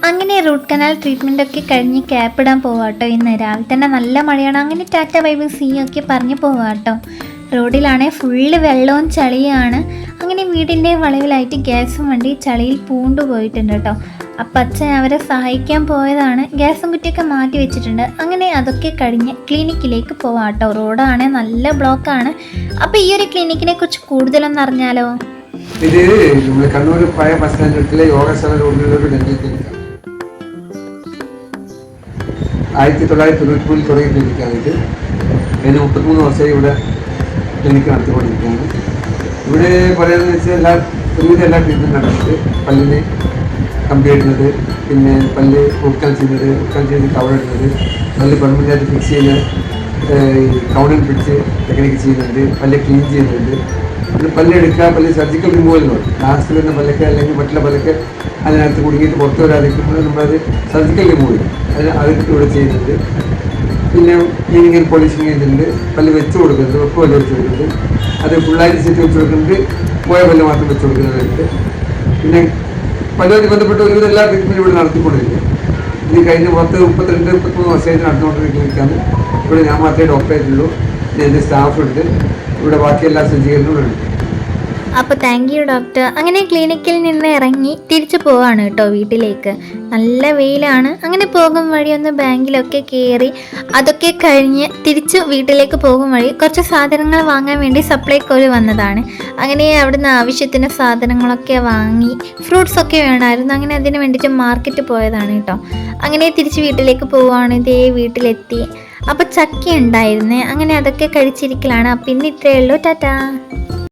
അങ്ങനെ root canal treatment ഒക്കെ കഴിഞ്ഞ് ക്യാപ്പ് ഇടാൻ പോവാട്ടോ. ഇന്ന് രാവിലെ തന്നെ നല്ല മഴയാണ്. അങ്ങനെ ടാറ്റ ബൈ ബൈ സീ ഒക്കെ പറഞ്ഞ് പോവാട്ടോ. റോഡിലാണെങ്കിൽ ഫുള്ള് വെള്ളവും ചളിയാണ്. അങ്ങനെ വീടിൻ്റെ വളവിലായിട്ട് ഗ്യാസും വണ്ടി ചളിയിൽ പൂണ്ടുപോയിട്ടുണ്ട് കേട്ടോ. അപ്പം അച്ഛൻ അവരെ സഹായിക്കാൻ പോയതാണ്. ഗ്യാസും കുറ്റിയൊക്കെ മാറ്റി വെച്ചിട്ടുണ്ട്. അങ്ങനെ അതൊക്കെ കഴിഞ്ഞ് ക്ലിനിക്കിലേക്ക് പോവാം കേട്ടോ. റോഡാണെങ്കിൽ നല്ല ബ്ലോക്കാണ്. അപ്പോൾ ഈ ഒരു ക്ലിനിക്കിനെ കുറിച്ച് കൂടുതലൊന്നും അറിഞ്ഞാലോ? ഇത് നമ്മുടെ കണ്ണൂർ പഴയ ബസ് സ്റ്റാൻഡിലെ യോഗശാല റോഡിലുള്ള ഒരു ഡെന്റൽ ക്ലിനിക്കാണ്. 1993 തുടങ്ങിയ ക്ലിനിക്കാണ് ഇത്. അതിന് 33 വർഷമായി ഇവിടെ ക്ലിനിക്ക് നടത്തിക്കൊണ്ടിരിക്കുകയാണ്. ഇവിടെ പറയുന്നത് വെച്ചാൽ ഒരുവിധം എല്ലാ ട്രീറ്റ്മെൻറ്റ് നടക്കുന്നത്. പല്ലിന് കമ്പി ഇടുന്നത്, പിന്നെ പല്ല് ഉറുക്കാൻ ചെയ്ത് കവറിടുന്നത്, പല്ല് പെർമനൻ്റായിട്ട് ഫിക്സ് ചെയ്യുന്ന കൗണ്ടൻ ഫിക്സ് ടെക്നിക്ക് ചെയ്യുന്നുണ്ട്, പല്ല് ക്ലീൻ ചെയ്യുന്നുണ്ട്, പിന്നെ പല്ലെടുക്കുക, പല്ല് സർജിക്കൽ റിമൂവൽ എന്ന് പറയും. ലാസ്റ്റ് വരുന്ന പല്ലൊക്കെ അല്ലെങ്കിൽ മറ്റുള്ള പല്ലൊക്കെ അതിനകത്ത് കുടുങ്ങിയിട്ട് പുറത്ത് വരാതിരിക്കുമ്പോൾ നമ്മളത് സർജിക്കൽ റിമൂവ് ചെയ്യും. അതൊക്കെ ഇവിടെ ചെയ്യുന്നുണ്ട്. പിന്നെ ക്ലീനിങ് ആൻഡ് പോളിഷിങ് ചെയ്യുന്നുണ്ട്. പല്ല് വെച്ച് കൊടുക്കുന്നുണ്ട്, വെപ്പ് പല്ല് വെച്ച് കൊടുക്കുന്നുണ്ട്. അത് ഫുള്ളായിട്ട് സെറ്റ് വെച്ച് കൊടുക്കുന്നുണ്ട്, പോയ പല്ല് മാത്രം വെച്ച് കൊടുക്കുന്നുണ്ട്. പിന്നെ പല്ലുമായിട്ട് ബന്ധപ്പെട്ട ഒരുവിധ എല്ലാ ട്രീറ്റ്മെൻറ്റും ഇവിടെ നടത്തിക്കൊണ്ടിരിക്കുക. ഇത് കഴിഞ്ഞ 32-33 വർഷമായിട്ട് നടന്നുകൊണ്ടിരിക്കുന്ന ക്ലിനിക്കാണ്. ഇവിടെ ഞാൻ മാത്രമേ ഡോക്ടറായിട്ടുള്ളൂ. എൻ്റെ സ്റ്റാഫുണ്ട്. ഇവിടെ ബാക്കി എല്ലാ സജ്ജീകരണങ്ങളും ഉണ്ട്. അപ്പോൾ താങ്ക് യു ഡോക്ടർ. അങ്ങനെ ക്ലിനിക്കിൽ നിന്ന് ഇറങ്ങി തിരിച്ചു പോവാണ് കേട്ടോ വീട്ടിലേക്ക്. നല്ല വെയിലാണ്. അങ്ങനെ പോകും വഴി ഒന്ന് ബാങ്കിലൊക്കെ കയറി അതൊക്കെ കഴിഞ്ഞ് തിരിച്ച് വീട്ടിലേക്ക് പോകും വഴി കുറച്ച് സാധനങ്ങൾ വാങ്ങാൻ വേണ്ടി സപ്ലൈകോയിൽ വന്നതാണ്. അങ്ങനെ അവിടുന്ന് ആവശ്യത്തിന് സാധനങ്ങളൊക്കെ വാങ്ങി, ഫ്രൂട്ട്സൊക്കെ വേണമായിരുന്നു. അങ്ങനെ അതിന് വേണ്ടിയിട്ട് മാർക്കറ്റ് പോയതാണ് കേട്ടോ. അങ്ങനെ തിരിച്ച് വീട്ടിലേക്ക് പോവുകയാണ്. ഇതേ വീട്ടിലെത്തി. അപ്പോൾ ചക്ക ഉണ്ടായിരുന്നേ. അങ്ങനെ അതൊക്കെ കഴിച്ചിരിക്കലാണ്. അപ്പം ഇന്ന് ഇത്രയേ ഉള്ളൂ. ടാറ്റാ.